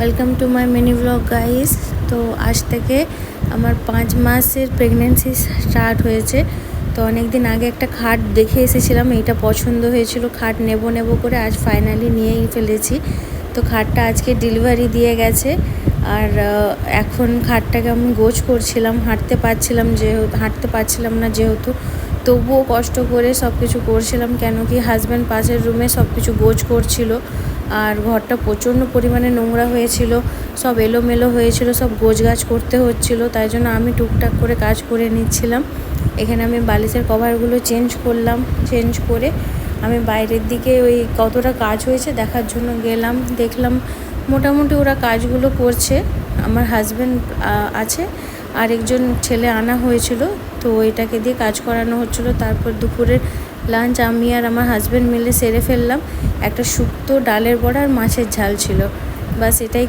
Welcome to my mini blog guys. তো আজ থেকে আমার 5 মাসের প্রেগনেন্সি স্টার্ট হয়েছে। তো অনেক দিন আগে একটা খাট দেখে এসেছিলাম, এইটা পছন্দ হয়েছিল, খাট নেব করে আজ ফাইনালি নিয়েই ফেলেছি। তো খাটটা আজকে ডেলিভারি দিয়ে গেছে। আর এখন খাটটাকে আমি গোছ করছিলাম, হাঁটতে পারছিলাম না যেহেতু, তবুও কষ্ট করে সব কিছু করছিলাম, কেন কি হাজব্যান্ড পাশের রুমে সব কিছু গোছ করছিল। আর ঘরটা প্রচণ্ড পরিমাণে নোংরা হয়েছিল, সব এলোমেলো হয়েছিল, সব গোছগাছ করতে হচ্ছিল, তাই জন্য আমি টুকটাক করে কাজ করে নিচ্ছিলাম। এখানে আমি বালিশের কভারগুলো চেঞ্জ করে আমি বাইরের দিকে ওই কতটা কাজ হয়েছে দেখার জন্য গেলাম। দেখলাম মোটামুটি ওরা কাজগুলো করছে। আমার হাজব্যান্ড আছে, আরেকজন ছেলে আনা হয়েছিল, তো এটাকে দিয়ে কাজ করানো হচ্ছিল। তারপর দুপুরের লাঞ্চ আমি আর আমার হাজব্যান্ড মিলে সেরে ফেললাম। একটা শুক্তো, ডালের বড়া আর মাছের ঝাল ছিল, বাস এটাই